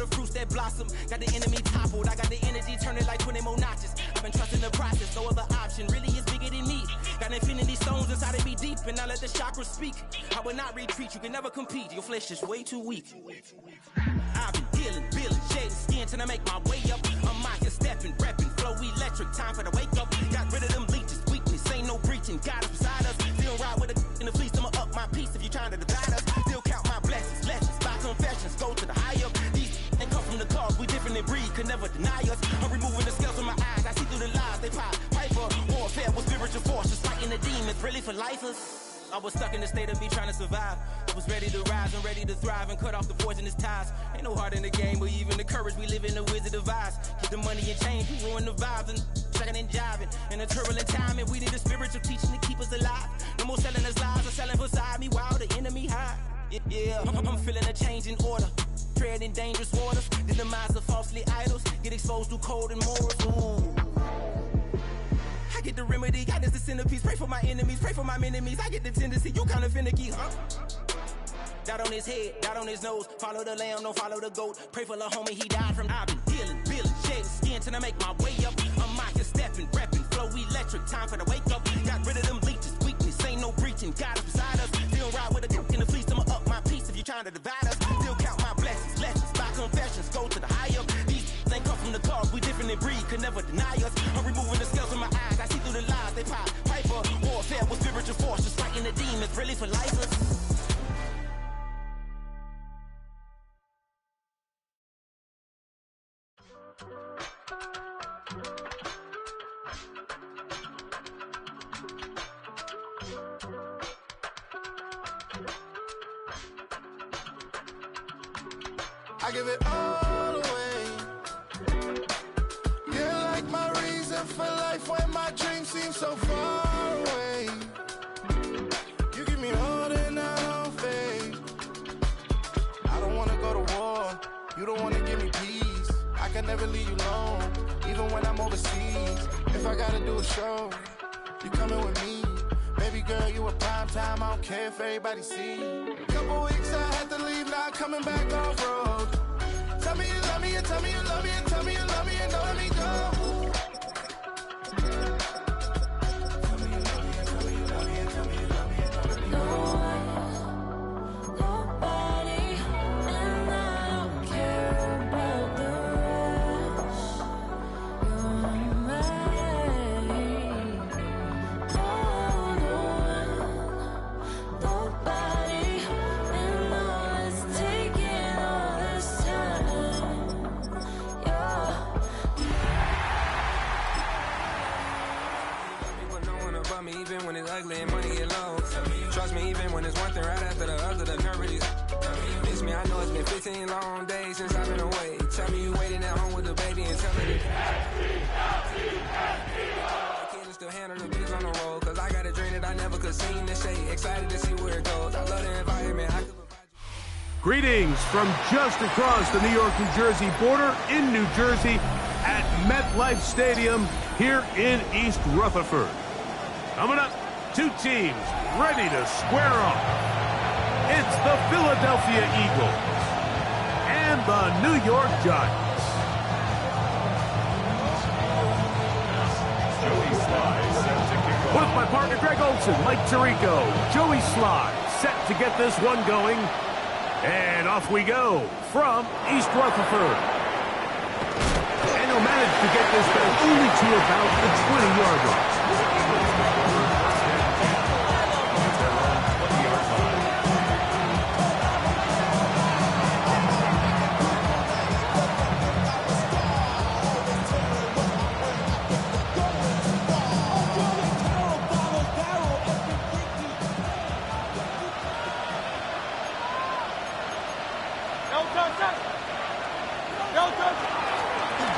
the fruits that blossom. Got the enemy toppled, I got the energy, turn it like 20 more notches. I've been trusting the process, no other option, really is bigger than me. Got infinity stones inside of me deep, and I let the chakras speak. I will not retreat, you can never compete, your flesh is way too weak. I've been dealing, feeling, shedding skin till I make my way up. I'm mocking, stepping, repping, flow electric, time for the wake up. Got rid of them leeches, weakness, ain't no breaching, God is beside us. Still ride with a in the fleece, I'ma up my piece if you trying to divide us. Still count my blessings, lessons, by confessions, go to the higher. These ain't come from the cause, we different in breed, could never deny us. I'm removing the scales from my eyes, I see through the lies, they pop, piper. Warfare with spiritual forces, fighting the demons, really for lifers. I was stuck in the state of me trying to survive. I was ready to rise and ready to thrive and cut off the poisonous ties. Ain't no heart in the game, but even the courage we live in the wizard of Oz. Get the money and change, we ruin the vibes and checking and jiving. In a turbulent time, and we need a spiritual teaching to keep us alive. No more selling us lies or selling beside me while the enemy hide. Yeah, I'm feeling a change in order. Treading dangerous waters, the demise of falsely idols. Get exposed through code and morals. Ooh. I get the remedy, God is the centerpiece. Pray for my enemies, pray for my enemies. I get the tendency, you kinda finicky, huh? Dot on his head, dot on his nose. Follow the lamb, don't follow the goat. Pray for the homie, he died from. I've been dealing, feeling, shedding skin till I make my way up. I'm mocking, stepping, repping, flow electric, time for the wake up. Got rid of them leeches, weakness, ain't no breaching. God is beside us. Still ride with a in the fleece, I'ma up my piece if you trying to divide us. Still count my blessings, lessons, by confessions, go to the higher. These ain't come from the cause, we different in breed, could never deny us. I'm removing the scales from my eyes, I see through the lies, they pop, piper. Warfare with spiritual forces, fighting the demons, really for lifers. I give it all away. You're like my reason for life when my dreams seem so far away. You give me all that I don't fade. I don't wanna go to war. You don't wanna give me peace. I can never leave you alone, even when I'm overseas. If I gotta do a show, you coming with me. Baby girl, you a prime time. I don't care if everybody see. Couple weeks I had to leave, now I'm coming back off road. Tell me you love me, and tell me you love me, and tell me you love me, and don't let me go. Tell me you love me, and tell me you love me, and tell me you love me, and don't let me go. Nobody, and I don't care about the rest. You're mine. Oh, nobody, and all it's taking all this time. Yeah. People knowing about me even when it's ugly and money get low. Trust me even when it's one thing right after the other. The nerve really miss me. I know it's been 15 long days since I've been away. Tell me you waiting at home with the baby and tell me I can't still handle the bills on the road. Cause I got a dream that I never could seem to say. Excited to see where it goes. I love the environment. I could provide you. Greetings from just across the New York-New Jersey border in New Jersey at MetLife Stadium here in East Rutherford. Coming up, two teams ready to square off. It's the Philadelphia Eagles and the New York Giants. With my partner Greg Olson, Mike Tirico, Joey Sly, set to get this one going. And off we go from East Rutherford. And he'll manage to get this back only to about the 20-yard line.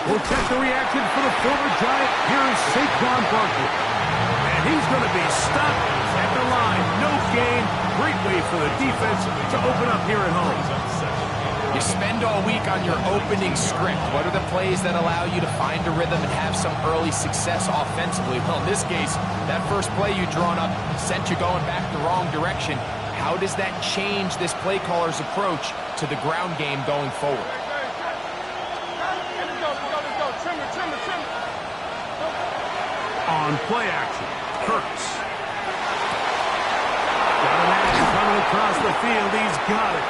We'll check the reaction for the former Giant. Here is Saquon Barkley. And he's going to be stopped at the line. No gain. Great way for the defense to open up here at home. You spend all week on your opening script. What are the plays that allow you to find a rhythm and have some early success offensively? Well, in this case, that first play you drawn up sent you going back the wrong direction. How does that change this play caller's approach to the ground game going forward? on play action. Hurts. Got a man coming across the field. He's got it.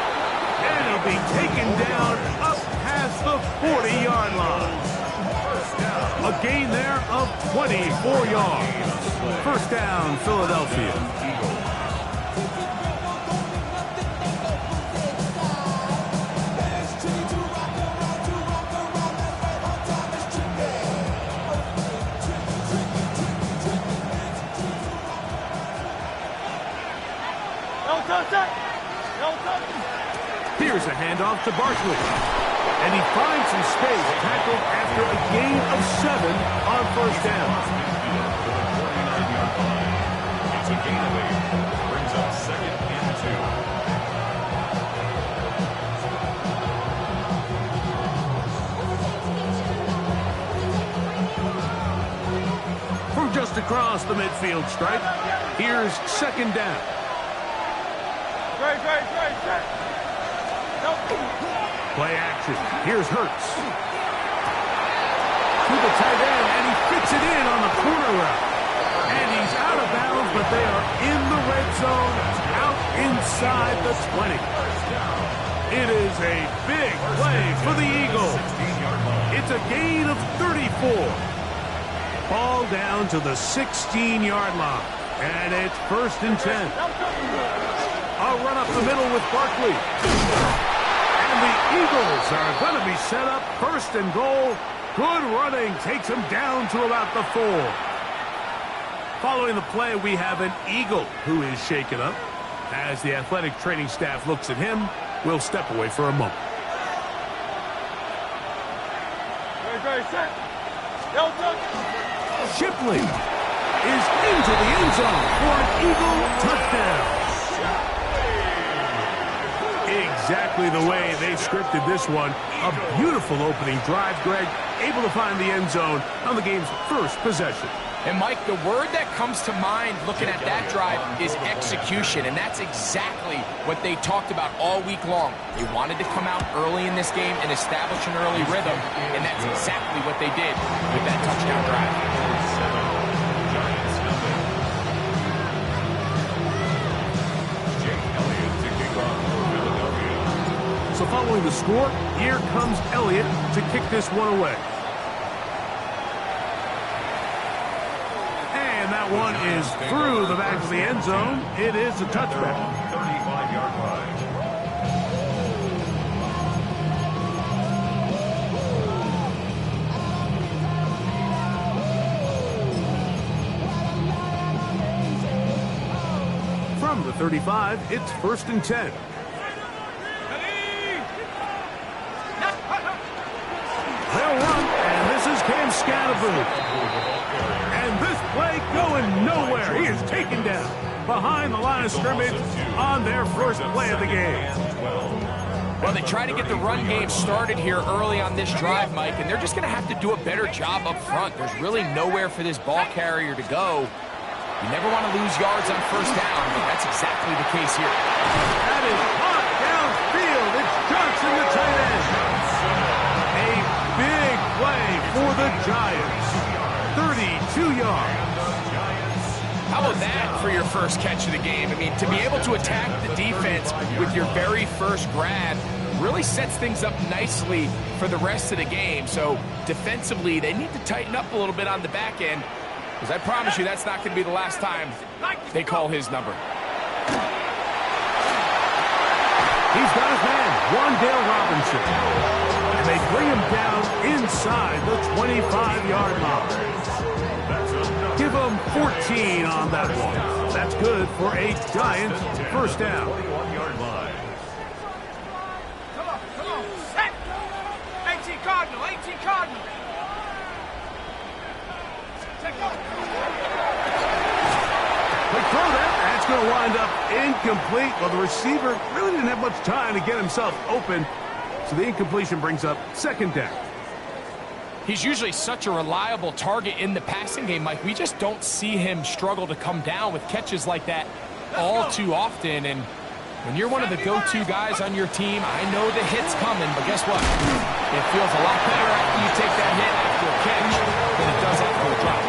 And he'll be taken down up past the 40-yard line. A gain there of 24 yards. First down, Philadelphia. Here's a handoff to Barkley. And he finds some space, tackled after a gain of 7 on first down. It's a gain of 8. Brings up 2nd and 2. From just across the midfield stripe, here's 2nd down. Play action. Here's Hurts. To the tight end, and he fits it in on the corner route. And he's out of bounds, but they are in the red zone, out inside the 20. It is a big play for the Eagles. It's a gain of 34. Ball down to the 16-yard line. And it's 1st and 10. A run up the middle with Barkley. And the Eagles are going to be set up 1st and goal. Good running takes him down to about the 4. Following the play, we have an Eagle who is shaken up. As the athletic training staff looks at him, we'll step away for a moment. Shipley is into the end zone for an Eagle touchdown. Exactly the way they scripted this one. A beautiful opening drive, Greg. Able to find the end zone on the game's first possession. And, Mike, the word that comes to mind looking at that drive is execution, and that's exactly what they talked about all week long. They wanted to come out early in this game and establish an early rhythm, and that's exactly what they did with that touchdown drive. So following the score, here comes Elliott to kick this one away. And that one is through the back of the end zone. It is a touchback. 35-yard line. From the 35, it's 1st and 10. They'll run, and this is Cam Scatterboot. And this play going nowhere. He is taken down behind the line of scrimmage on their first play of the game. Well, they try to get the run game started here early on this drive, Mike, and they're just going to have to do a better job up front. There's really nowhere for this ball carrier to go. You never want to lose yards on first down, but that's exactly the case here. That is hot downfield. It's Johnson, the tight end. A big play for the Giants. 32 yards. How about that for your first catch of the game? I mean, to be able to attack the defense with your very first grab really sets things up nicely for the rest of the game. So defensively, they need to tighten up a little bit on the back end, because I promise you that's not going to be the last time they call his number. He's got his man, Wan'Dale Robinson. And they bring him down inside the 25-yard line. Give him 14 on that one. That's good for a Giants first down. 21-yard line. Come on. Set. 18 Cardinal, 18 Cardinal. Take off. Quick throw that's going to wind up incomplete. Well, the receiver really didn't have much time to get himself open. So the incompletion brings up 2nd down. He's usually such a reliable target in the passing game, Mike. We just don't see him struggle to come down with catches like that all too often. And when you're one of the go-to guys on your team, I know the hit's coming, but guess what? It feels a lot better after you take that hit after a catch than it does after a drop.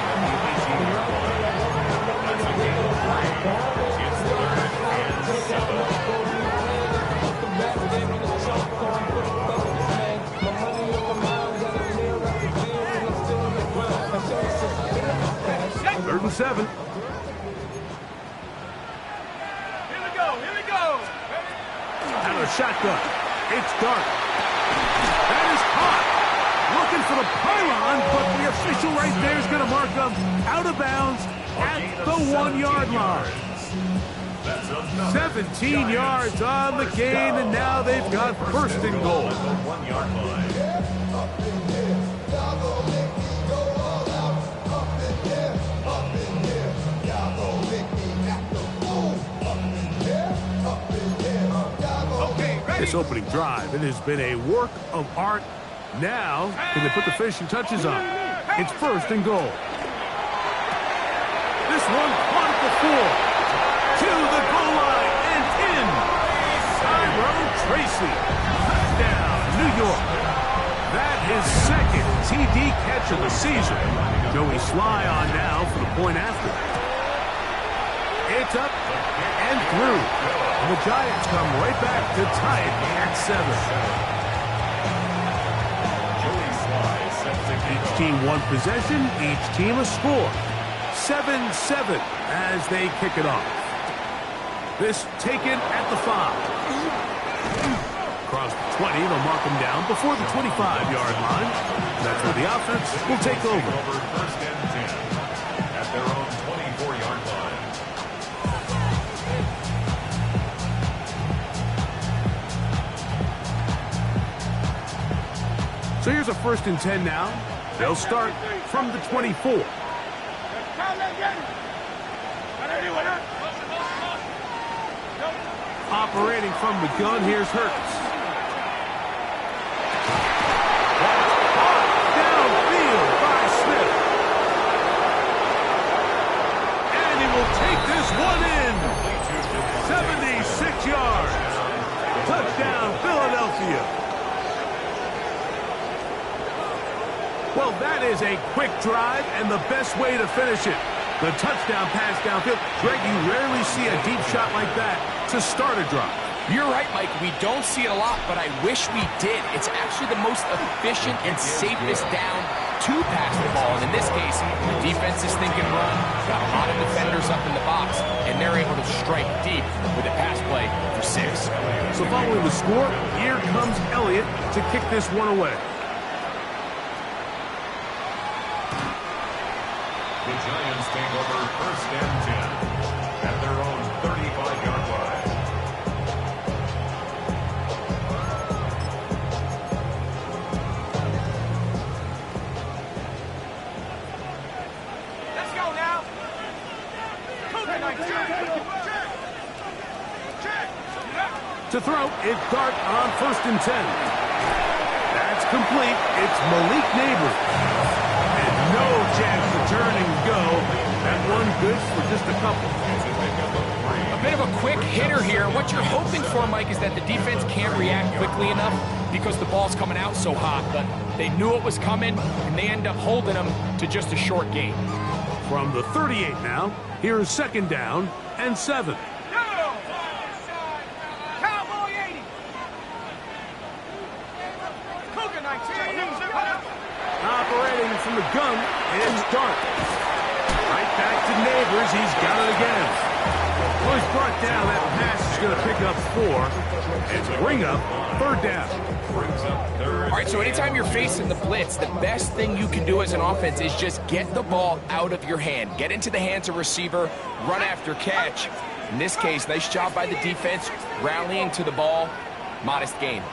7. Here we go. Out of the shotgun. It's Dart. That is caught. Looking for the pylon, but the official right there is going to mark them out of bounds at the 1-yard line. 17 yards on the gain, and now they've got first and goal. This opening drive, it has been a work of art. Now, can they put the finishing touches on? It's first and goal. This one caught at the 4. To the goal line and in. Tyrone Tracy. Touchdown, New York. That is second TD catch of the season. Joey Sly on now for the point after. It's up and through. And the Giants come right back to tie it at 7. Each team one possession, each team a score. 7-7 as they kick it off. This taken at the 5. Across the 20, they'll mark them down before the 25-yard line. That's where the offense will take over. First and 10 at their own 24-yard line. So here's a first and 10 now. They'll start from the 24. Operating from the gun, here's Hurts. Downfield by Smith. And he will take this one in. 76 yards. Touchdown, Philadelphia. Well, that is a quick drive and the best way to finish it. The touchdown pass downfield. Greg, you rarely see a deep shot like that to start a drive. You're right, Mike. We don't see it a lot, but I wish we did. It's actually the most efficient and safest down to pass the ball. And in this case, the defense is thinking run, got a lot of defenders up in the box, and they're able to strike deep with a pass play for 6. So following the score, here comes Elliott to kick this one away. The Giants take over first and 10 at their own 35-yard line. Let's go now. To throw, it's Dart on first and 10. That's complete. It's Malik Neighbors. And no chance to turn and go. That one good for just a couple. A bit of a quick hitter here. What you're hoping for, Mike, is that the defense can't react quickly enough because the ball's coming out so hot. But they knew it was coming, and they end up holding them to just a short gain. From the 38 now, here's second down and 7. Cowboy 80. Cougar 19. Operating from the gun, it's Dart. Right back to Neighbors. He's got it again. Well, he's brought down. That pass is going to pick up 4. It's bring up third down. All right, so anytime you're facing the blitz, the best thing you can do as an offense is just get the ball out of your hand. Get into the hands of receiver, run after catch. In this case, nice job by the defense, rallying to the ball. Modest gain.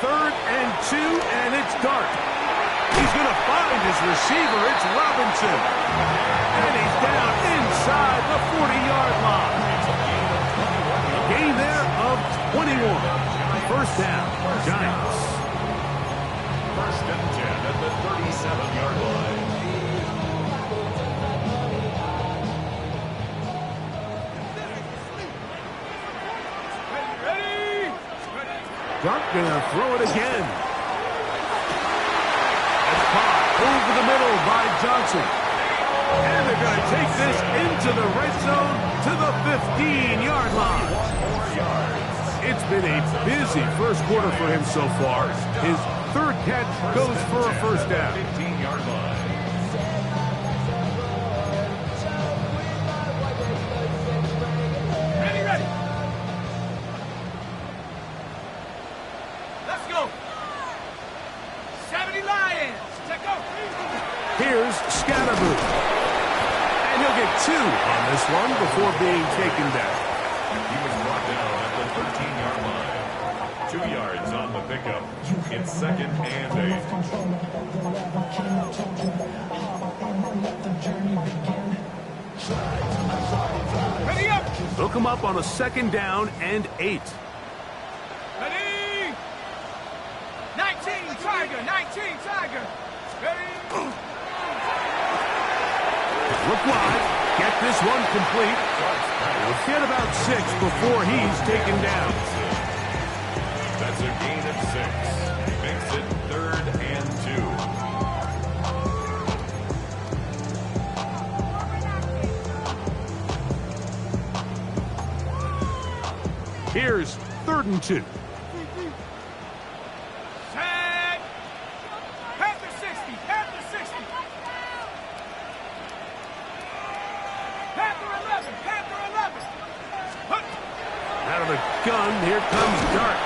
Third and 2, and it's Dart. He's going to find his receiver. It's Robinson. And he's down inside the 40-yard line. A gain there of 21. First down, Giants. First and 10 at the 37-yard line. Dart gonna throw it again. It's caught over the middle by Johnson. And they're gonna take this into the red zone to the 15-yard line. It's been a busy first quarter for him so far. His third catch goes for a first down. 15-yard line. this one before being taken down. He was brought down at the 13-yard line. 2 yards on the pickup. It's 2nd and 8. Ready up! They'll come up on a 2nd down and 8. Ready! 19 Tiger! 19 Tiger! Ready! Look wide. Get this one complete. We'll get about 6 before he's taken down. That's a gain of 6. Makes it 3rd and 2. Here's 3rd and 2. Set! Panther 60! Panther 60! Panther 11! Panther 11! Out of the gun, here comes Dart.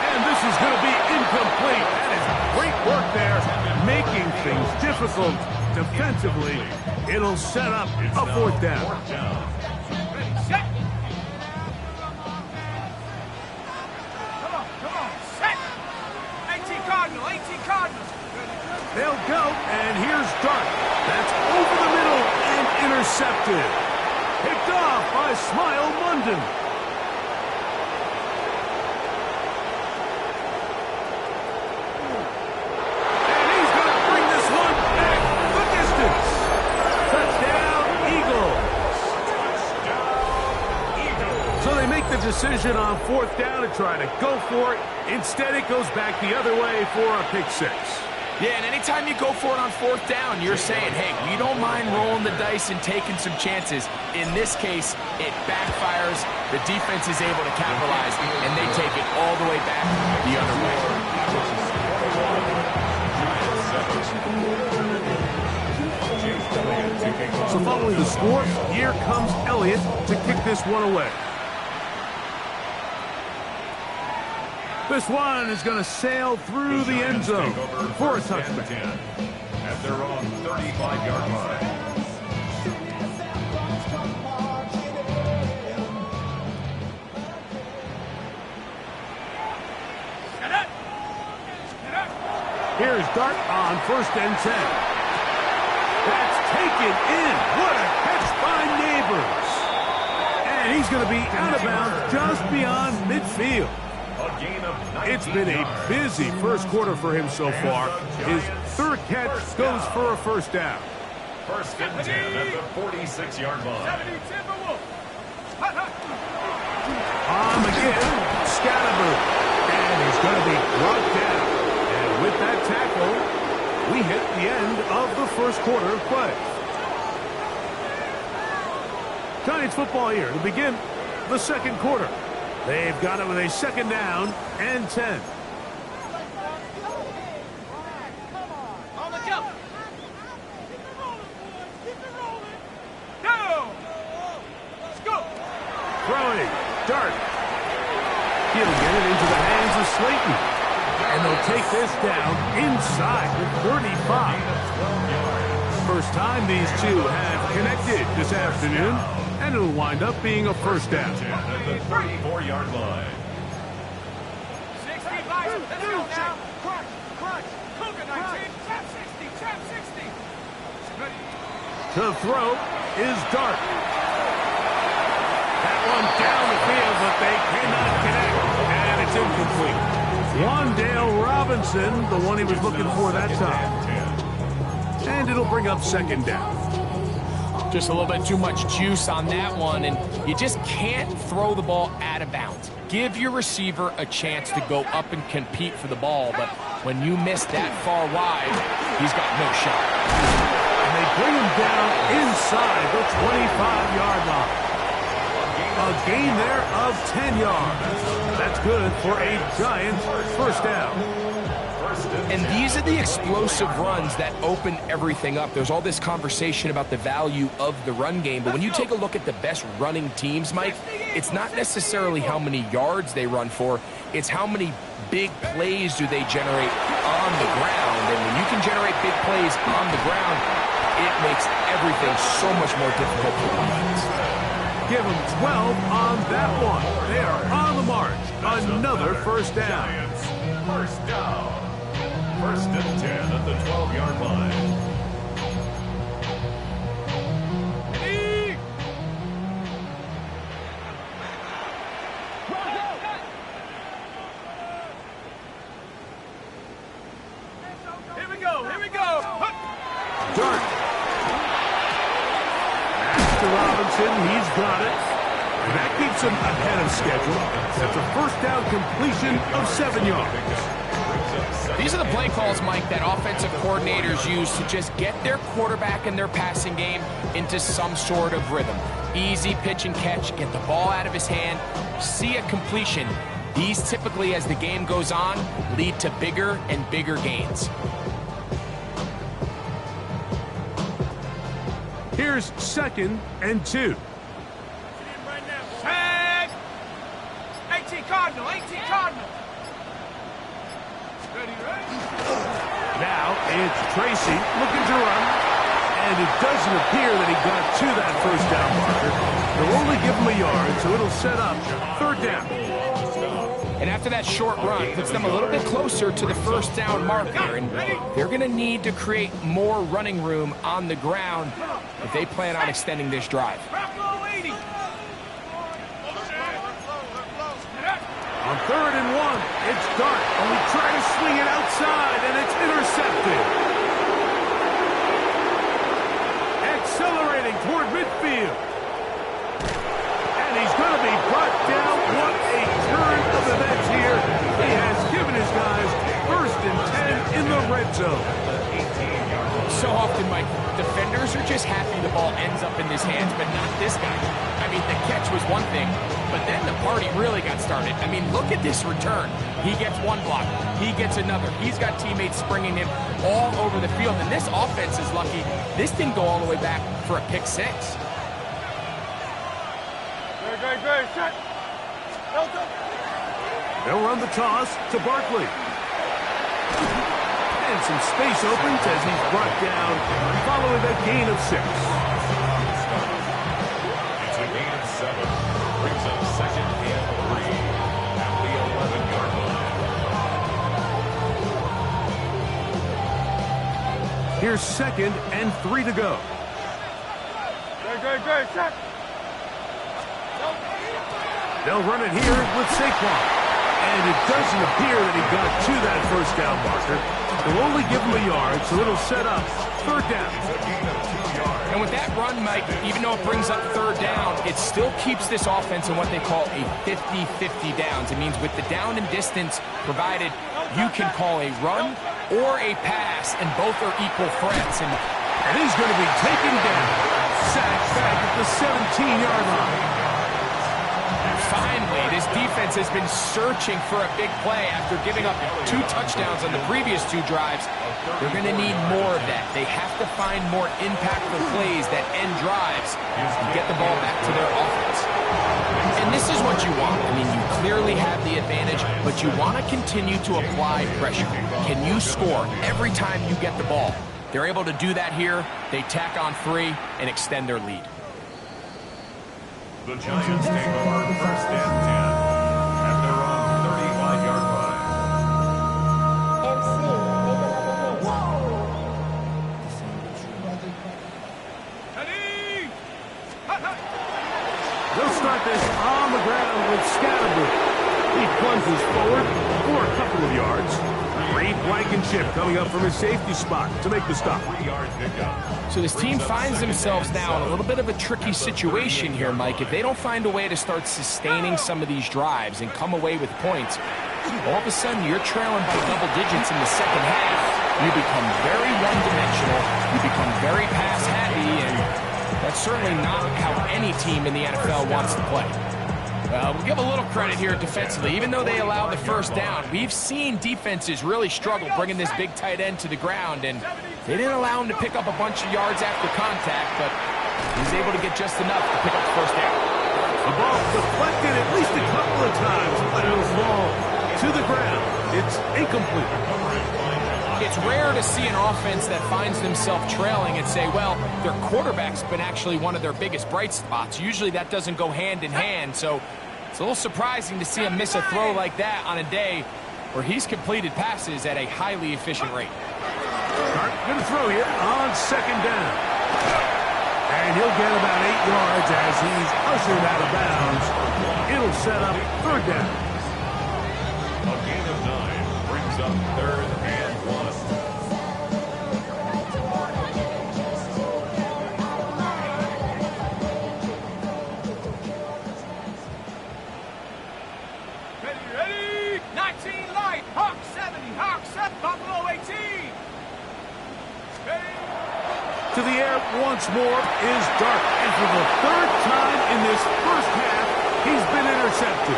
And this is going to be incomplete. That is great work there, making things difficult defensively. It'll set up a 4th down. Ready, set! Come on, set! 18 Cardinal, 18 Cardinal! They'll go, and here's Dart. That's over the middle and intercepted. Picked off by Smile Munden. And he's going to bring this one back the distance. Touchdown, Eagles. So they make the decision on 4th down to try to go for it. Instead, it goes back the other way for a pick 6. Yeah, and anytime you go for it on 4th down, you're saying, hey, we don't mind rolling the dice and taking some chances. In this case, it backfires. The defense is able to capitalize, and they take it all the way back the other way. So following the score, here comes Elliott to kick this one away. This one is going to sail through the end zone for a touchdown. At their own 35-yard line. Here's Dart on 1st and 10. That's taken in. What a catch by Neighbors. And he's going to be out of bounds just beyond midfield. It's been a busy first quarter for him so far. His 3rd catch goes for a 1st down. 1st and 10 at the 46-yard line. On again, Scatterboo. And he's going to be brought down. And with that tackle, we hit the end of the first quarter of play. Giants football here to begin the 2nd quarter. They've got it with a 2nd down and 10. On the jump! Go! Let's go! Throwing, Dart. He'll get it into the hands of Slayton. And they'll take this down inside the 35. First time these two have connected this afternoon. And it'll wind up being a 1st down. At the 34-yard line. 60, let's go now! Crunch! Cougar 19, trap 60, trap 60! Ready? To throw is Dart. That one down the field, but they cannot connect. And it's incomplete. Wandale Robinson, the one he was looking for that time. And it'll bring up 2nd down. Just a little bit too much juice on that one, and you just can't throw the ball out of bounds. Give your receiver a chance to go up and compete for the ball, but when you miss that far wide, he's got no shot. And they bring him down inside the 25-yard line. A gain there of 10 yards. That's good for a Giants 1st down. And these are the explosive runs that open everything up. There's all this conversation about the value of the run game, but when you take a look at the best running teams, Mike, it's not necessarily how many yards they run for, it's how many big plays do they generate on the ground. And when you can generate big plays on the ground, it makes everything so much more difficult for the offense. Give them 12 on that one. They are on the march. Another first down. Giants, first down. First and 10 at the 12-yard line. Here we go, here we go. Dart. Master Robinson, he's got it. And that keeps him ahead of schedule. That's a first down completion of 7 yards. These are the play calls, Mike, that offensive coordinators use to just get their quarterback and their passing game into some sort of rhythm. Easy pitch and catch, get the ball out of his hand, see a completion. These typically, as the game goes on, lead to bigger and bigger gains. Here's 2nd and 2. Tag! 18 Cardinal, 18 Cardinal. Ready, ready? Now it's Tracy looking to run. And it doesn't appear that he got to that first down marker. They'll only give him a yard, so it'll set up 3rd down. And after that short run, puts them a little bit closer to the first down marker. And they're going to need to create more running room on the ground if they plan on extending this drive. On 3rd and 1, it's Dart. And we try to swing it outside, and it's intercepted. Accelerating toward midfield. And he's going to be brought down. What a turn of events here. He has given his guys 1st and 10 in the red zone. So often, Mike, defenders are just happy the ball ends up in his hands, but not this guy. I mean, the catch was one thing, but then the party really got started. I mean, look at this return. He gets one block. He gets another. He's got teammates springing him all over the field, and this offense is lucky. This didn't go all the way back for a pick 6. Great, shot. They'll run the toss to Barkley. And some space opens as he's brought down following a gain of 6. It's a gain of 7. Brings up 2nd and 3 at the 11-yard line. Here's 2nd and 3 to go. Great, shot. They'll run it here with Saquon. And it doesn't appear that he got to that first down marker. They'll only give him a yard, so it'll set up 3rd down. And with that run, Mike, even though it brings up 3rd down, it still keeps this offense in what they call a 50-50 downs. It means with the down and distance provided, you can call a run or a pass, and both are equal threats. And he's going to be taken down. Sacked back at the 17-yard line. Finally, this defense has been searching for a big play after giving up 2 touchdowns on the previous 2 drives. They're going to need more of that. They have to find more impactful plays that end drives and get the ball back to their offense. And this is what you want. I mean, you clearly have the advantage, but you want to continue to apply pressure. Can you score every time you get the ball? They're able to do that here. They tack on 3 and extend their lead. The Giants take over 1st and 10 at their own 35-yard line. They'll start this on the ground with Scattergood. He plunges forward for a couple of yards. Reed Blankenship coming up from his safety spot to make the stop. 3-yard pickup. So this team finds themselves now in a little bit of a tricky situation here, Mike. If they don't find a way to start sustaining some of these drives and come away with points, all of a sudden you're trailing by double digits in the second half. You become very one-dimensional. You become very pass-happy, and that's certainly not how any team in the NFL wants to play. We'll give a little credit here defensively. Even though they allow the first down, we've seen defenses really struggle bringing this big tight end to the ground, and they didn't allow him to pick up a bunch of yards after contact, but he was able to get just enough to pick up the first down. The ball deflected at least a couple of times, but it will fall to the ground. It's incomplete. It's rare to see an offense that finds themselves trailing and say, well, their quarterback's been actually one of their biggest bright spots. Usually that doesn't go hand in hand, so it's a little surprising to see him miss a throw like that on a day where he's completed passes at a highly efficient rate. Going to throw here on second down. And he'll get about 8 yards as he's ushered out of bounds. It'll set up third down. A gain of 9 brings up third and 1. Ready? 19 light. Hawk 70. Hawk 7. Buffalo 18. To the air once more is Dark. And for the third time in this first half, he's been intercepted.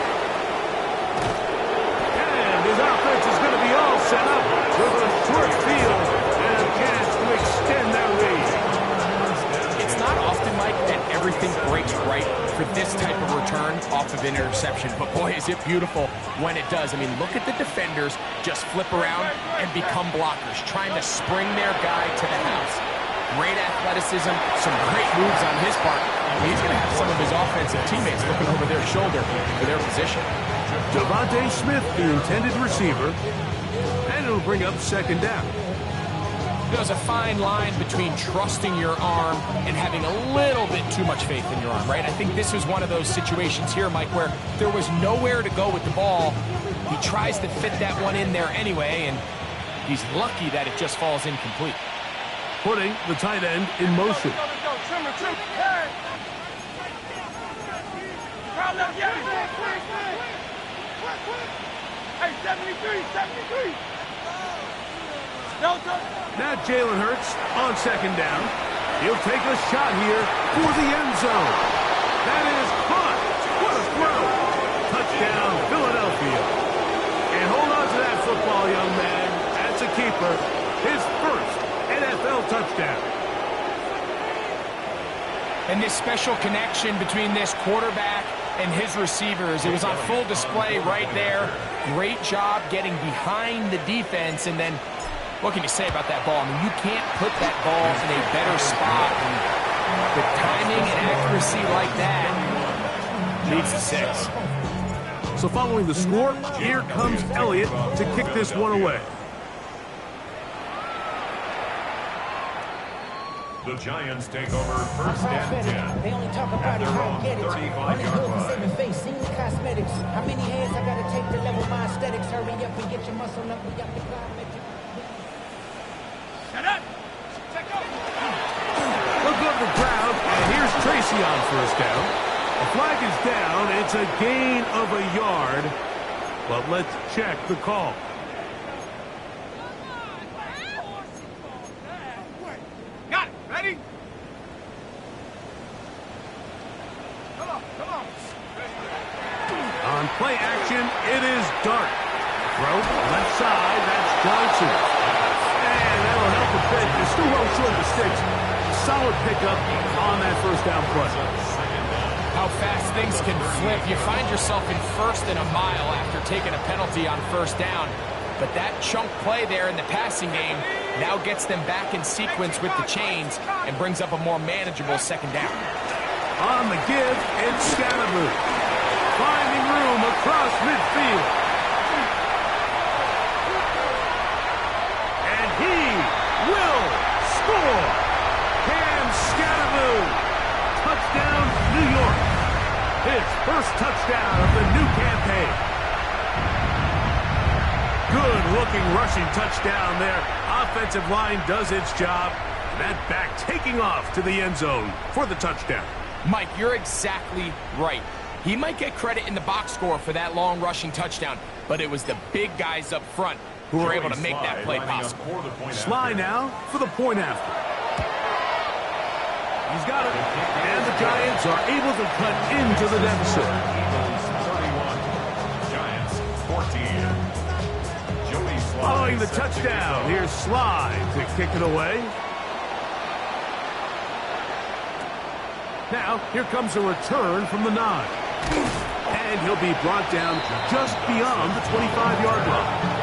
And his offense is going to be all set up with a short field and a chance to extend that lead. It's not often, Mike, that everything breaks right for this type of return off of an interception. But boy, is it beautiful when it does. I mean, look at the defenders just flip around and become blockers, trying to spring their guy to the house. Great athleticism, some great moves on his part. He's going to have some of his offensive teammates looking over their shoulder for their position. Devontae Smith, the intended receiver, and it'll bring up second down. There's a fine line between trusting your arm and having a little bit too much faith in your arm, right? I think this is one of those situations here, Mike, where there was nowhere to go with the ball. He tries to fit that one in there anyway, and he's lucky that it just falls incomplete. Putting the tight end in motion. Hey, 73. Now Jalen Hurts on second down. He'll take a shot here for the end zone. That is caught. What a throw. Touchdown, Philadelphia. And hold on to that football, young man. That's a keeper. His first NFL touchdown. And this special connection between this quarterback and his receivers, it was on full display right there. Great job getting behind the defense, and then what can you say about that ball? I mean, you can't put that ball in a better spot. The timing and accuracy like that leads to 6. So following the score, here comes Elliott to kick this one away. The Giants take over first and 10. They only talk about it, how I get it. When it's good for saving face, seen the cosmetics. How many hands I gotta take to level my aesthetics? Hurry up and get your muscle up. We got the biometric. Shut up. Look at the crowd, and here's Tracy on first down. The flag is down. It's a gain of a yard. But let's check the call. Got it. Ready? Come on. On play action, it is Dark. Throw left side, that's Johnson. And that'll help a bit. It's still well short of the sticks. Solid pickup on that first down play. How fast things can flip. You find yourself in first and a mile after taking a penalty on first down. But that chunk play there in the passing game now gets them back in sequence with the chains and brings up a more manageable second down. On the give, it's Scalaboo. Finding room across midfield. And he will score. Cam Scalaboo. Touchdown, New York. His first touchdown of the new campaign. Good-looking rushing touchdown there. Offensive line does its job. That back taking off to the end zone for the touchdown. Mike, you're exactly right. He might get credit in the box score for that long rushing touchdown, but it was the big guys up front who were able to make that play possible. Sly now for the point after. He's got it. And the Giants are able to cut into the deficit. Eagles 31, Giants 14. Following the touchdown, here's Sly to kick it away. Now, here comes a return from the 9. And he'll be brought down just beyond the 25-yard line.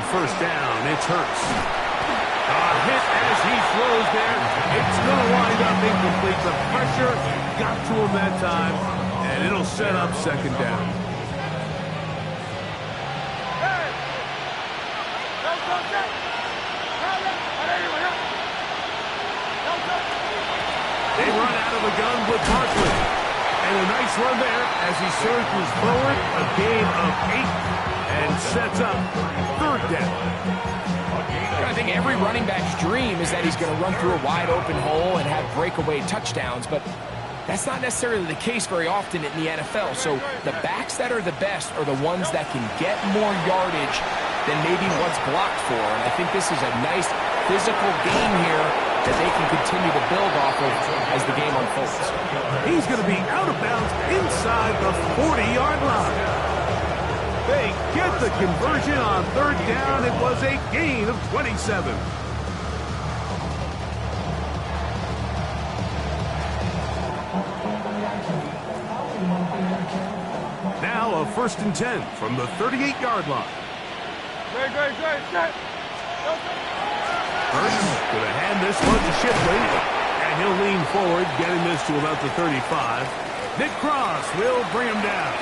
first down. It's Hurts. Hit as he throws there. It's going to wind up incomplete. The pressure got to him that time, and it'll set up second down. They run out of the gun with Barkley. And a nice run there as he surges forward. A gain of 8 and sets up third down. I think every running back's dream is that he's going to run through a wide open hole and have breakaway touchdowns, but that's not necessarily the case very often in the NFL. So the backs that are the best are the ones that can get more yardage than maybe what's blocked for. And I think this is a nice physical game here that they can continue to build off of as the game unfolds. He's going to be out of bounds inside the 40-yard line. They get the conversion on third down. It was a gain of 27. Now a 1st and 10 from the 38-yard line. Hurts going to hand this one to Shipley, and he'll lean forward, getting this to about the 35. Nick Cross will bring him down.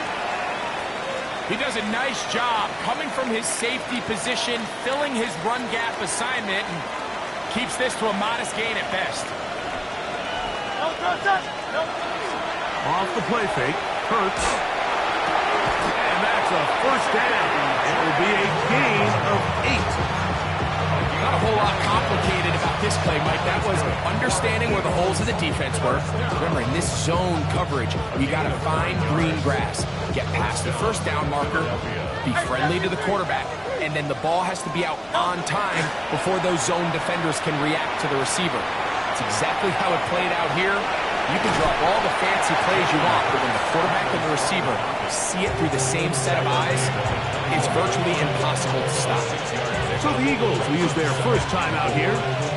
He does a nice job coming from his safety position, filling his run gap assignment, and keeps this to a modest gain at best. Off the play fake, Hurts. And that's a first down. It will be a gain of 8. Not a whole lot complicated about this play, Mike. That was understanding where the holes of the defense were. Remember, in this zone coverage, you got to find green grass, get past the first down marker, be friendly to the quarterback, and then the ball has to be out on time before those zone defenders can react to the receiver. It's exactly how it played out here. You can draw all the fancy plays you want, but when the quarterback and the receiver see it through the same set of eyes, it's virtually impossible to stop. So the Eagles will use their first time out here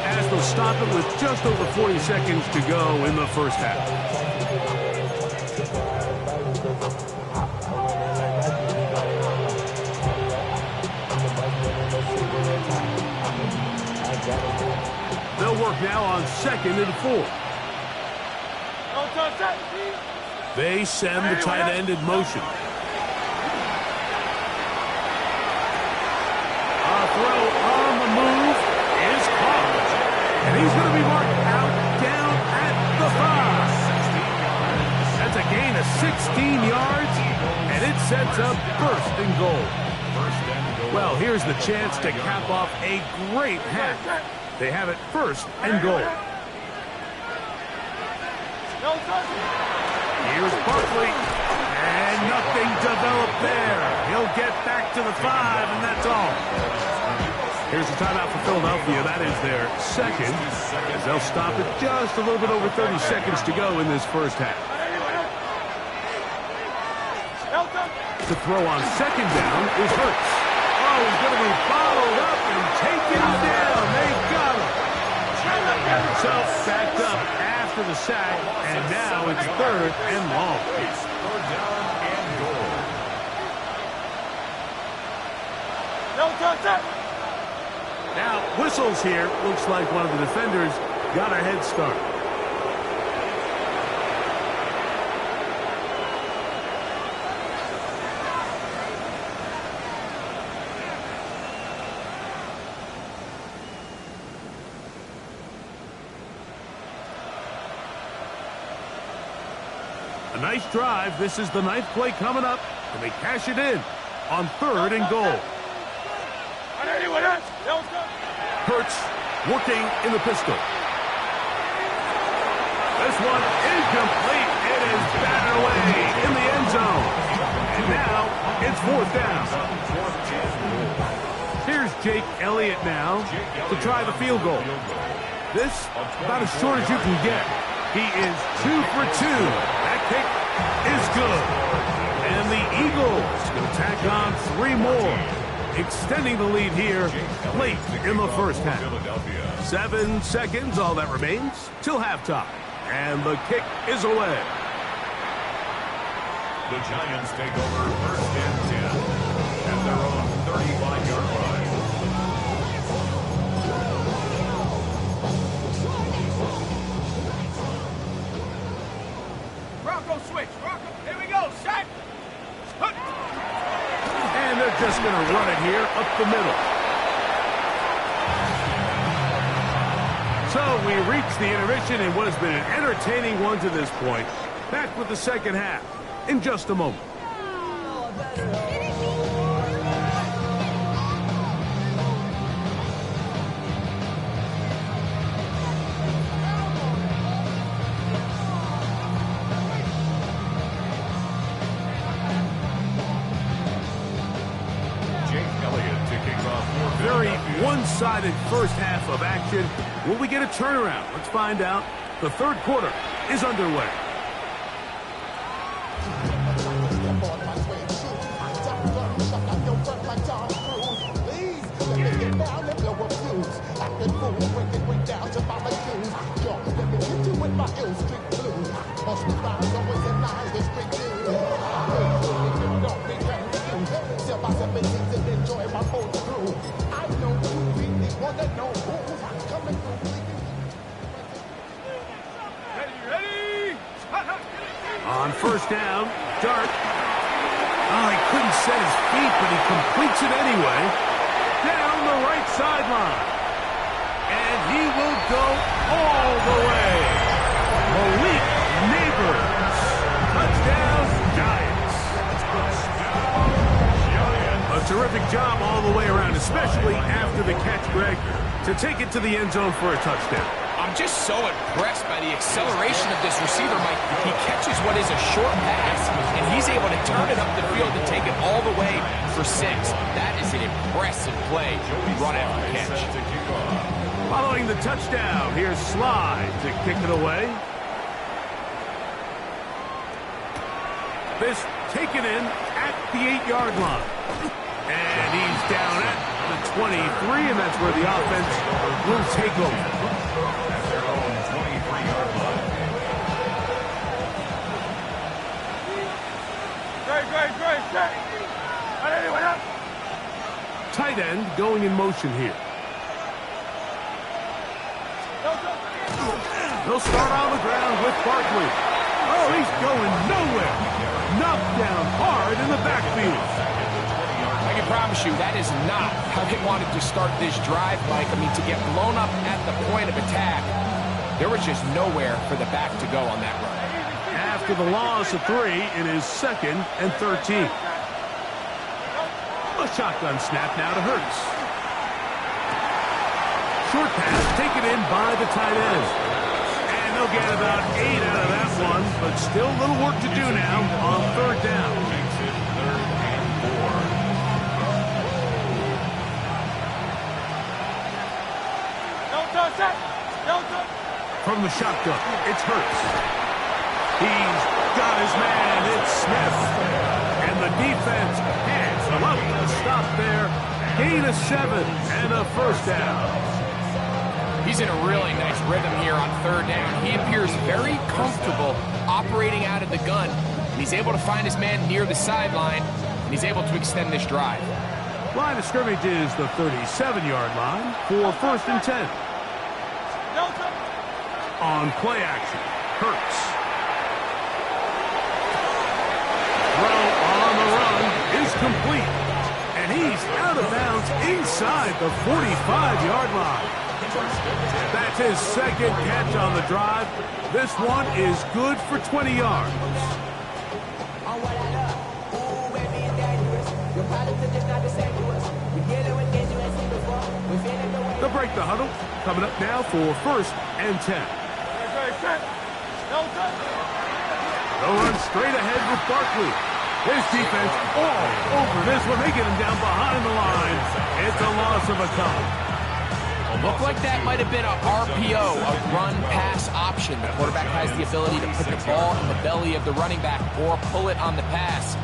as they'll stop it with just over 40 seconds to go in the first half. They'll work now on 2nd and 4. They send the tight end in motion. A throw on the move is caught. And he's going to be marked out down at the 5. That's a gain of 16 yards, and it sets up 1st and goal. Well, here's the chance to cap off a great half. They have it 1st and goal. Here's Barkley, and nothing developed there. He'll get back to the 5, and that's all. Here's the timeout for Philadelphia. That is their 2nd, as they'll stop it just a little bit over 30 seconds to go in this first half. The throw on 2nd down is Hurts. Oh, he's going to be followed up and taken down. They got him. So backed up after the sack, and now it's 3rd and long. It's 3rd down and goal. Now, whistles here. Looks like one of the defenders got a head start. A nice drive. This is the 9th play coming up, and they cash it in on 3rd and goal. Hurts working in the pistol. This one incomplete. It is batted away in the end zone. And now it's 4th down. Here's Jake Elliott now to try the field goal. This about as short as you can get. He is 2 for 2. That kick is good. And the Eagles going to tack on 3 more, extending the lead here late in the first half. 7 seconds, all that remains, till halftime. And the kick is away. The Giants take over 1st and 10 at their own 35-yard line. Bronco switch. Here we go. Set. And they're just going to run it here up the middle. So we reach the intermission in what has been an entertaining one to this point. Back with the second half in just a moment. Very one-sided first half of action. Will we get a turnaround? Let's find out. The third quarter is underway. On first down, Dart. Oh, he couldn't set his feet, but he completes it anyway. Down the right sideline. And he will go all the way. Malik Neighbors. Touchdown, Giants. A terrific job all the way around, especially after the catch, Greg, to take it to the end zone for a touchdown. I'm just so impressed by the acceleration of this receiver, Mike. He catches what is a short pass, and he's able to turn it up the field and take it all the way for 6. That is an impressive play, run after catch. Following the touchdown, here's Slide to kick it away. This taken in at the 8-yard line. And he's down at the 23, and that's where the offense will take over. Tight end going in motion here. They'll start on the ground with Barkley. Oh, he's going nowhere. Knocked down hard in the backfield. I can promise you that is not how they wanted to start this drive, Mike. I mean, to get blown up at the point of attack, there was just nowhere for the back to go on that run. After the loss of 3, it is 2nd and 13. A shotgun snap now to Hurts. Short pass taken in by the tight end. And they'll get about 8 out of that one, but still a little work to do now on 3rd down. From the shotgun, it's Hurts. He's got his man, it's Smith. And the defense has loved to stop there. Gain of 7 and a first down. He's in a really nice rhythm here on 3rd down. He appears very comfortable operating out of the gun. And he's able to find his man near the sideline, and he's able to extend this drive. Line of scrimmage is the 37-yard line for 1st and 10. On play action, Hurts. Throw on the run is complete. And he's out of bounds inside the 45-yard line. That's his 2nd catch on the drive. This one is good for 20 yards. They'll break the huddle. Coming up now for 1st and 10. They'll run straight ahead with Barkley. His defense all over this one. They get him down behind the line. It's a loss of a couple. Looked like that might have been a RPO, a run-pass option. The quarterback has the ability to put the ball in the belly of the running back or pull it on the pass.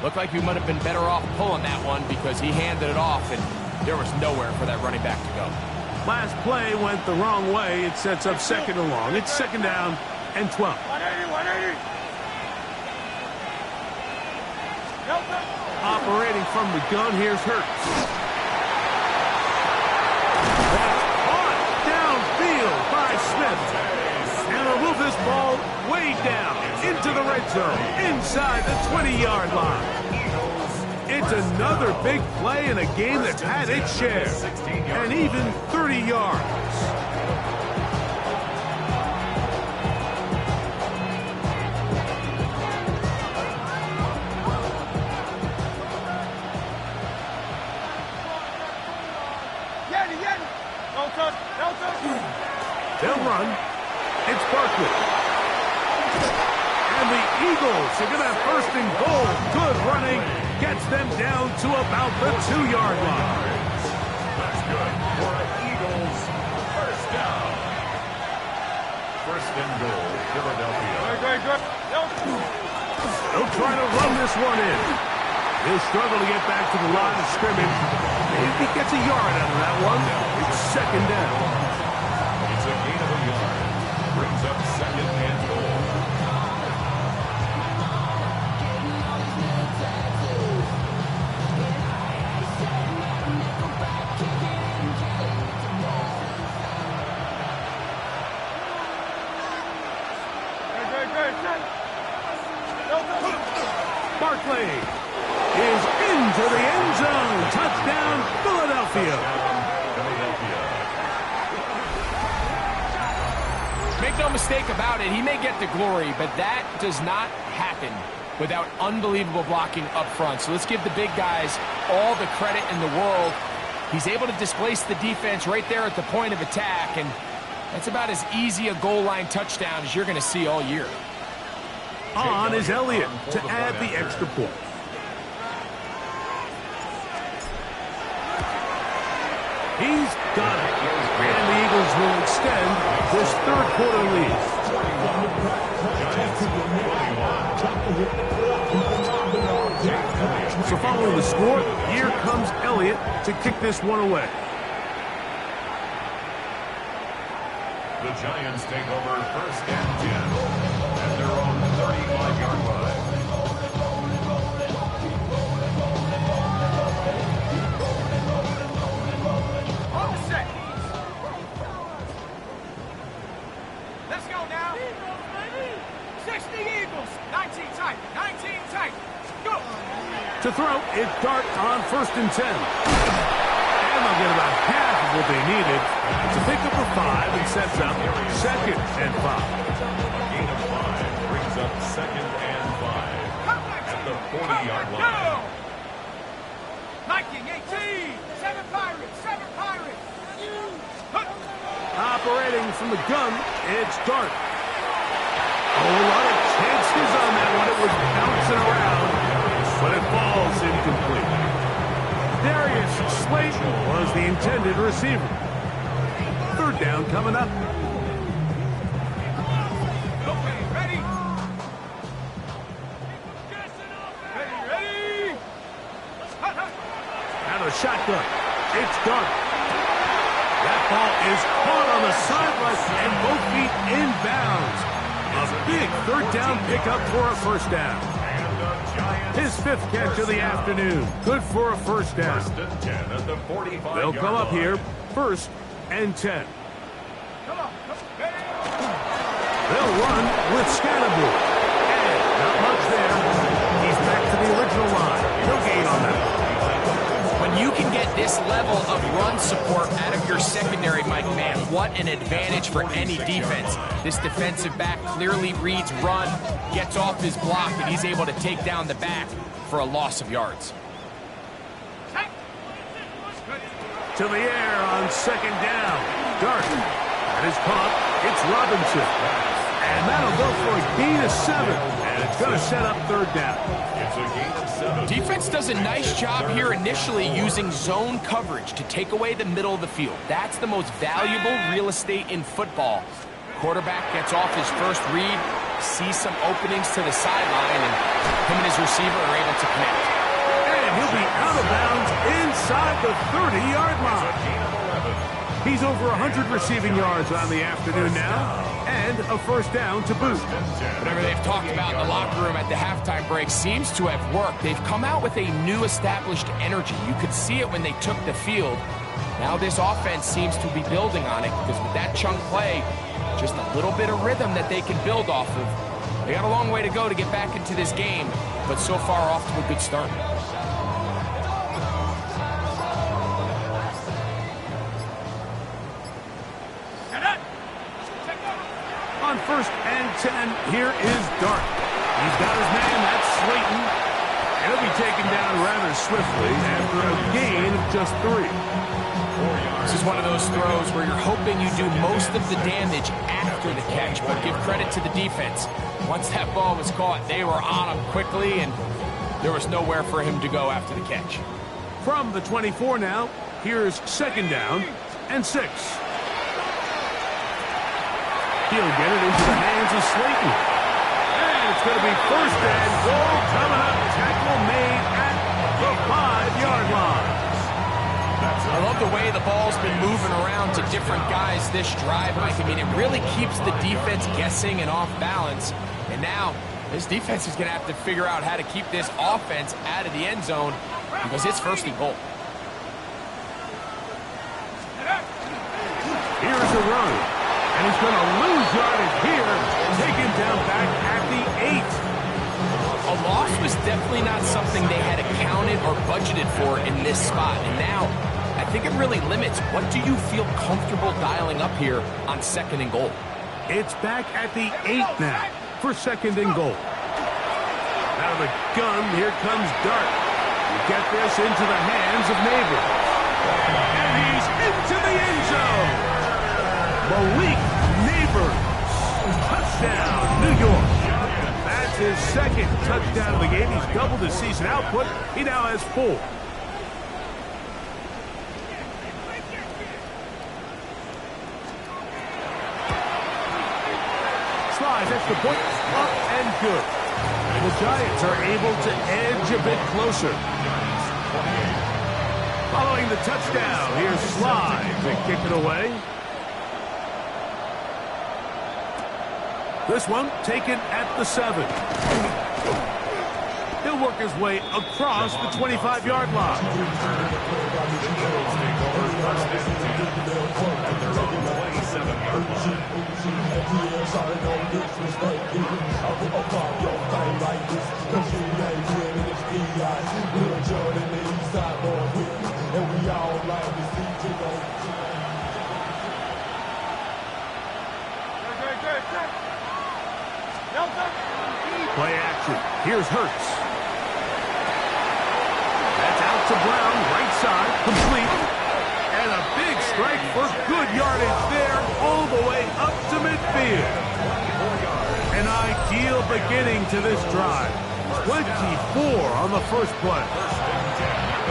Looked like we might have been better off pulling that one because he handed it off, and there was nowhere for that running back to go. Last play went the wrong way. It sets up 2nd and long. It's 2nd down and 12. 180. Operating from the gun, here's Hurts. That's caught downfield by Smith. And they'll move this ball way down into into the red zone, inside the 20-yard line. It's another big play in a game that's had its share, and even 30 yards. They'll run. It's Barkley. And the Eagles are going to have first and goal. Good running. Gets them down to about the 2-yard line. That's good for an Eagles first down. First and goal, Philadelphia. They'll try to run this one in. He'll struggle to get back to the line of scrimmage. Maybe he gets a yard out of that one. It's second down. It's a gain of a yard. Brings up second and goal. Barkley is into the end zone. Touchdown, Philadelphia. Make no mistake about it, he may get the glory, but that does not happen without unbelievable blocking up front. So let's give the big guys all the credit in the world. He's able to displace the defense right there at the point of attack, and that's about as easy a goal line touchdown as you're going to see all year. On is Elliott to add the extra point. He's got it. And the Eagles will extend this third quarter lead. So following the score, here comes Elliott to kick this one away. The Giants take over first and 10 at their own 35-yard line. On the set. Let's go now. 60 Eagles. 19 tight. 19 tight. Go. To throw, it's Dart on first and 10. And they'll get about half of what they needed to pick up a 5 and sets up second and 5. A gain of 5 brings up second and 5 at the 40-yard line. Viking 18. 7 Pirates. 7 Pirates. Operating from the gun, it's Dart. Oh, a lot of chances on that one. It was bouncing around, but it falls incomplete. Darius Slayton was the intended receiver. Third down coming up. Okay, ready? Ready? Out of the shotgun. It's Dart. That ball is caught on the sideline and both feet inbounds. A big third down pickup for a first down. His fifth catch of the afternoon. Good for a first down. First and 10 at the 45-yard They'll come up line. here first and 10. Come on. They'll run with Scannable. And not much there. He's back to the original line. No gain on that. When you can get this level of run support out of your secondary, Mike, man, what an advantage for any defense. This defensive back clearly reads run, gets off his block, and he's able to take down the back for a loss of yards. To the air on second down. Dart. That is caught. It's Robinson. And that'll go for a gain of 7. And it's going to set up third down. It's a gain of 7. Defense does a nice job here initially using zone coverage to take away the middle of the field. That's the most valuable real estate in football. Quarterback gets off his first read, sees some openings to the sideline, and him and his receiver are able to connect. And he'll be out of bounds inside the 30-yard line. He's over 100 receiving yards on the afternoon now, and a first down to boot. Whatever they've talked about in the locker room at the halftime break seems to have worked. They've come out with a new established energy. You could see it when they took the field. Now this offense seems to be building on it because with that chunk play, just a little bit of rhythm that they can build off of. They got a long way to go to get back into this game, but so far off to a good start. On 1st and 10, here is Dart. He's got his man, that's Slayton. And he'll be taken down rather swiftly after a gain of just 3. This is one of those throws where you're hoping you do most of the damage after the catch, but give credit to the defense. Once that ball was caught, they were on him quickly, and there was nowhere for him to go after the catch. From the 24 now, here's 2nd down and 6. He'll get it into the hands of Slayton. And it's going to be 1st and goal coming up. Tackle made at the 5-yard line. I love the way the ball's been moving around to different guys this drive, Mike. I mean, it really keeps the defense guessing and off balance. And now, this defense is going to have to figure out how to keep this offense out of the end zone because it's 1st and goal. Here's a run. And he's going to lose yardage here. Taken down back at the 8. A loss was definitely not something they had accounted or budgeted for in this spot. And now, I think it really limits what do you feel comfortable dialing up here on 2nd and goal. It's back at the 8 now for 2nd and goal. Out of the gun, here comes Dart. You get this into the hands of Neighbors. And he's into the end zone. Malik Neighbors. Touchdown, New York. That's his 2nd touchdown of the game. He's doubled his season output. He now has 4. Slides extra point, up and good. And the Giants are able to edge a bit closer. Following the touchdown, here's Slide to kick it away. This one taken at the 7. He'll work his way across the 25-yard line. Play action. Here's Hurts. That's out to Brown, right side, complete. And a big strike for good yardage there, all the way up to midfield. An ideal beginning to this drive. 24 on the first play.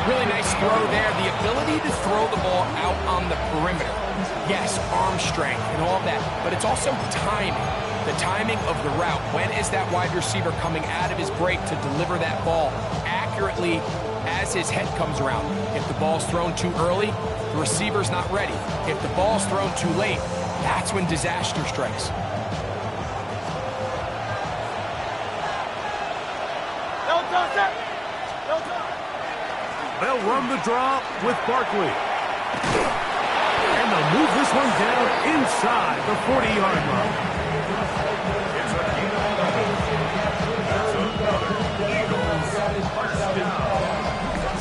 Really nice throw there. The ability to throw the ball out on the perimeter. Yes, arm strength and all that, but it's also timing. The timing of the route. When is that wide receiver coming out of his break to deliver that ball accurately as his head comes around? If the ball's thrown too early, the receiver's not ready. If the ball's thrown too late, that's when disaster strikes. They'll run the draw with Barkley. And they'll move this one down inside the 40-yard line.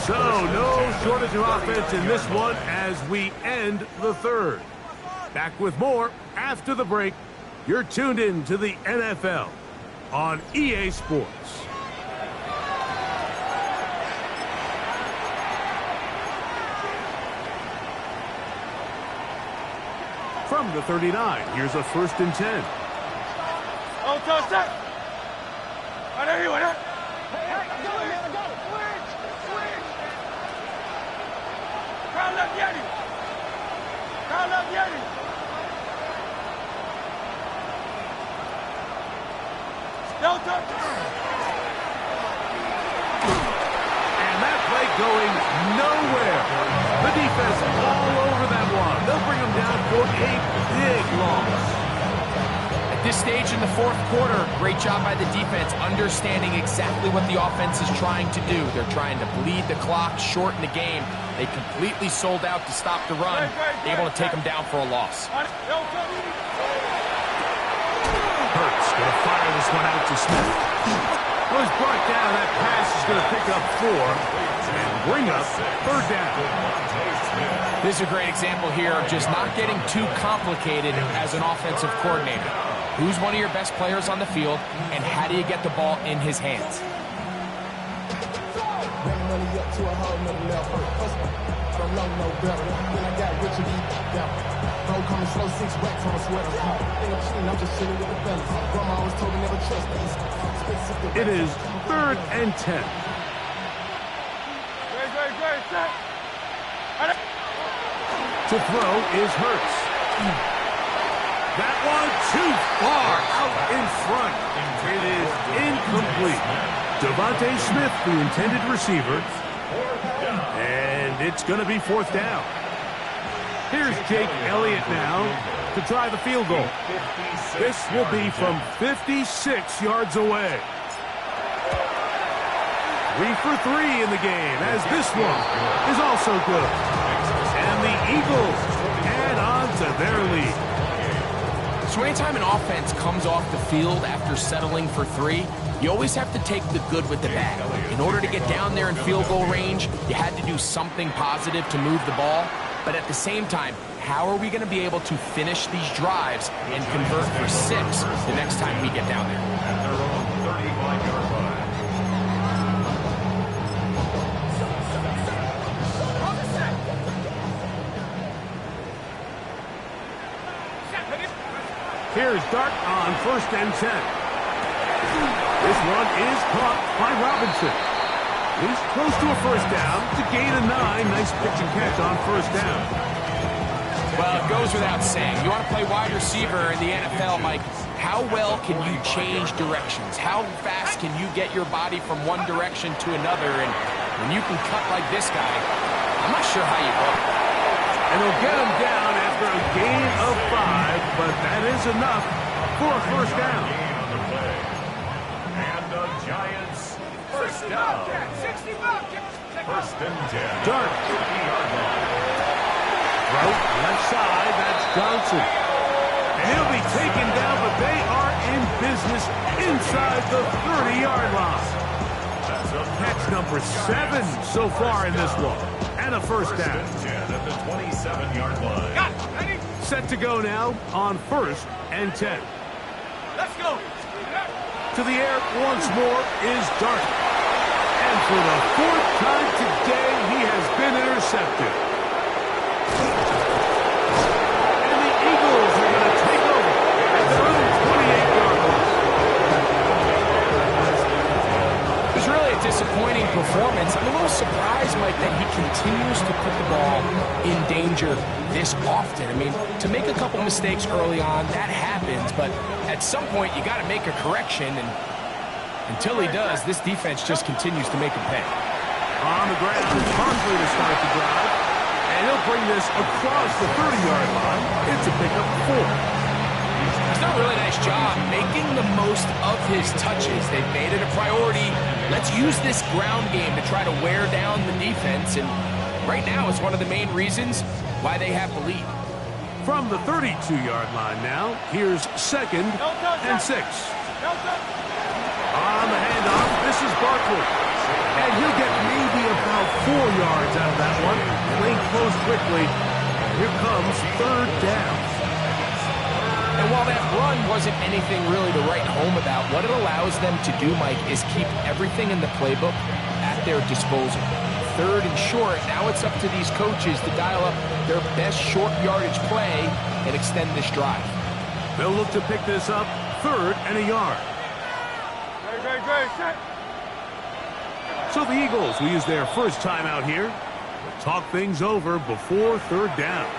So, no shortage of offense in this one as we end the 3rd. Back with more after the break. You're tuned in to the NFL on EA Sports. From the 39, here's a 1st and 10. Oh, touch that! Oh, there you went. Crowd left Yeti. Crowd left Yeti. Don't touch. And that play going nowhere. The defense all over that one. They'll bring them down for a big loss. At this stage in the 4th quarter, great job by the defense, understanding exactly what the offense is trying to do. They're trying to bleed the clock, shorten the game. They completely sold out to stop the run, able to take them down for a loss. Hurts Gonna fire this one out to Smith. Was brought down. That pass is going to pick up 4 and bring up 3rd down. This is a great example here of just not getting too complicated as an offensive coordinator. Who's one of your best players on the field, and how do you get the ball in his hands? It is 3rd and 10. To throw is Hurts. That one too far out in front. It is incomplete. Devontae Smith, the intended receiver. And it's going to be 4th down. Here's Jake Elliott now to try the field goal. This will be from 56 yards away. 3 for 3 in the game, as this one is also good. And the Eagles add on to their lead. So anytime an offense comes off the field after settling for 3, you always have to take the good with the bad. In order to get down there in field goal range, you had to do something positive to move the ball. But at the same time, how are we going to be able to finish these drives and convert for 6 the next time we get down there? At their own 35-yard line. Here's Dart on 1st and 10. This one is caught by Robinson. He's close to a 1st down to gain a 9. Nice pitch and catch on 1st down. Well, it goes without saying. You want to play wide receiver in the NFL, Mike, how well can you change directions? How fast can you get your body from one direction to another? And when you can cut like this guy, I'm not sure how you go. And he'll get him down after a gain of 5, but that is enough for a 1st down. And the Giants, 1st down. 1st and 10. Dart. Right, left side, that's Johnson. And he'll be taken down, but they are in business inside the 30-yard line. Catch number 7 so far in this one. And a 1st down. 10 at the 27-yard line. Got it. Ready? Set to go now on 1st and 10. Let's go. To the air once more is Dart. And for the 4th time today, he has been intercepted. And the Eagles are going to take over at their own 28-yard line. It was really a disappointing performance. I'm a little surprised, Mike, that he continues to put the ball in danger this often. I mean, to make a couple mistakes early on, that happens, but at some point you got to make a correction, and until he does, this defense just continues to make him pay. On the ground, Conklin to start the drive, and he'll bring this across the 30-yard line. It's a pickup 4. He's done a really nice job making the most of his touches. They've made it a priority. Let's use this ground game to try to wear down the defense, and right now it's one of the main reasons why they have the lead. From the 32-yard line now, here's 2nd and 6. On the handoff, this is Barkley. And he'll get maybe about 4 yards out of that one. Playing close quickly. Here comes 3rd down. And while that run wasn't anything really to write home about, what it allows them to do, Mike, is keep everything in the playbook at their disposal. 3rd and short, now it's up to these coaches to dial up their best short yardage play and extend this drive. They'll look to pick this up 3rd and a yard. So the Eagles will use their first time out here. Talk things over before 3rd down.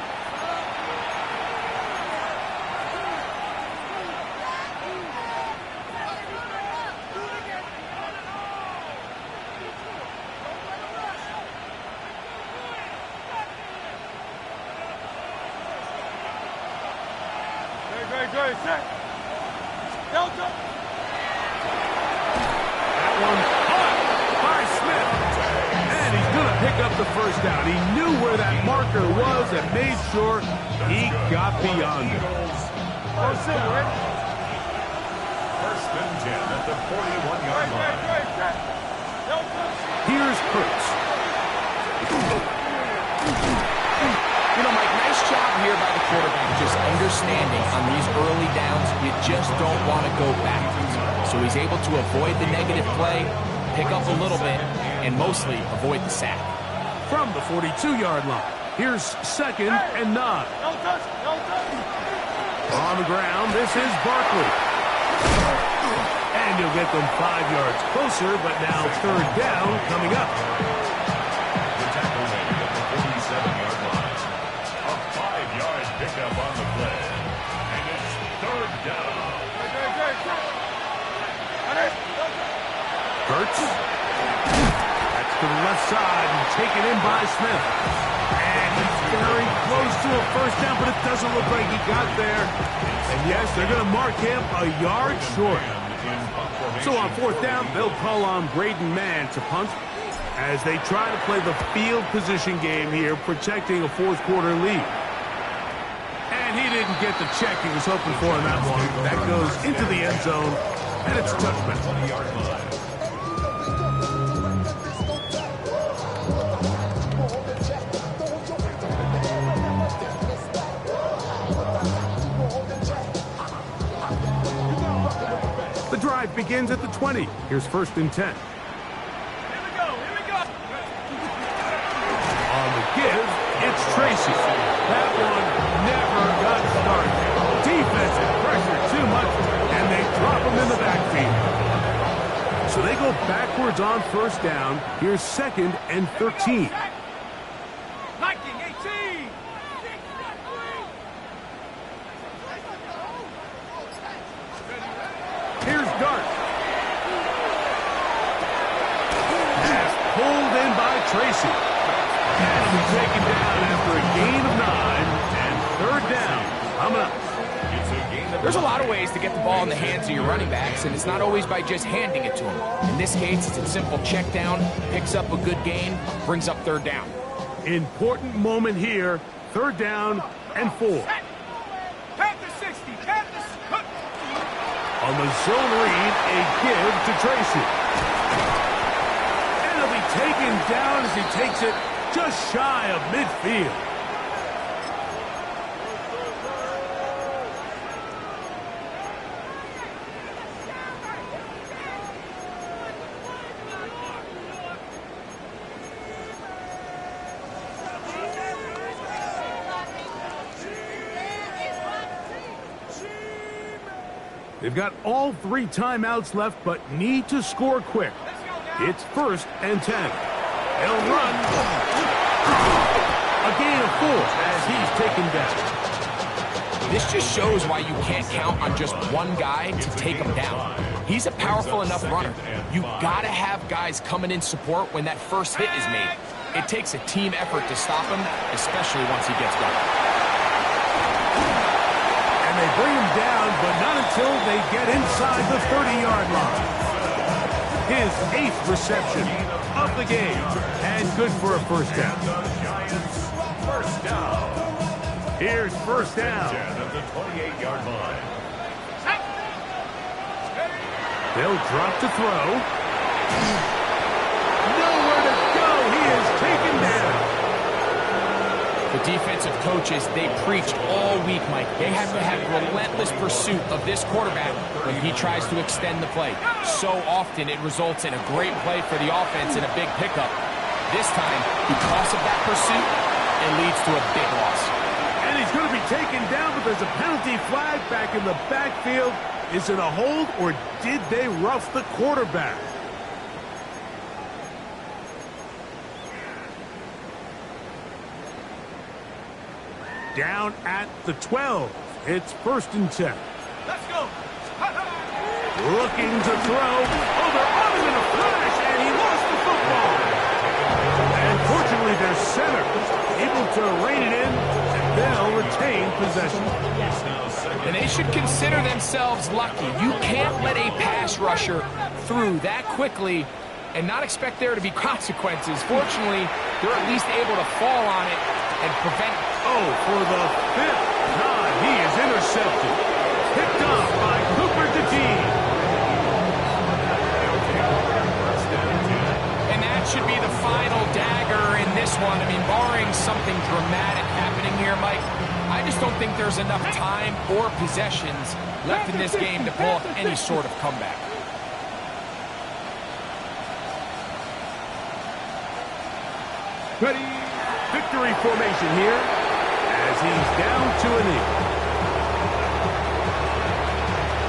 That one caught by Smith. And he's going to pick up the 1st down. He knew where that marker was and made sure he got beyond it. First and 10 at the 41-yard line. Here's Hurts. You know, Mike, nice job here by the quarterback, just understanding on these early downs, you just don't want to go backwards. So he's able to avoid the negative play, pick up a little bit, and mostly avoid the sack. From the 42-yard line, here's 2nd and 9. On the ground, this is Barkley. And you'll get them 5 yards closer, but now 3rd down coming up. The tackle made at the 47-yard line. A 5-yard pickup on the play. And it's 3rd down. Hurts. That's to the left side and taken in by Smith. And he's very close to a 1st down, but it doesn't look like he got there. And yes, they're going to mark him a yard short. So on 4th down, they'll call on Braden Mann to punt as they try to play the field position game here, protecting a 4th quarter lead. And he didn't get the check he was hoping for in that one. That goes into the end zone, and it's a touchdown. The drive begins at the 20. Here's 1st and 10. Here we go. On the give, it's Tracy. That one never got started. Defensive pressure too much, and they drop him in the backfield. So they go backwards on 1st down. Here's 2nd and 13. Viking 18. Here's Dart. Pass pulled in by Tracy. And he's taken down after a gain of 9 and 3rd down. Coming up. There's a lot of ways to get the ball in the hands of your running backs, and it's not always by just handing it to them. In this case, it's a simple check down, picks up a good gain, brings up 3rd down. Important moment here. 3rd down and 4. Panther 60. Panther. On the zone read, a give to Tracy. And he'll be taken down as he takes it just shy of midfield. They've got all 3 timeouts left, but need to score quick. It's 1st and 10. They'll run. A gain of 4 as he's taken down. This just shows why you can't count on just one guy to take him down. He's a powerful enough runner. You've got to have guys coming in support when that first hit is made. It takes a team effort to stop him, especially once he gets going. And they bring him down, but not until they get inside the 30-yard line. His 8th reception of the game, and good for a 1st down. First down. Here's 1st down. At the 28-yard line. They'll drop to throw. Nowhere to go. He is taken down. The defensive coaches, they preached all week, Mike. They have to have relentless pursuit of this quarterback when he tries to extend the play. So often it results in a great play for the offense and a big pickup. This time, because of that pursuit, it leads to a big loss. And he's going to be taken down, but there's a penalty flag back in the backfield. Is it a hold, or did they rough the quarterback? Down at the 12. It's 1st and 10. Let's go. Looking to throw. Oh, they're on him in a flash, and he lost the football. And fortunately, their center able to rein it in, and they'll retain possession. And they should consider themselves lucky. You can't let a pass rusher through that quickly and not expect there to be consequences. Fortunately, they're at least able to fall on it and prevent. Oh, for the 5th time, he is intercepted. Picked off by Cooper DeTee. barring something dramatic happening here, Mike, I just don't think there's enough time or possessions left in this game to pull off any sort of comeback. Ready. Victory formation here as he's down to a knee.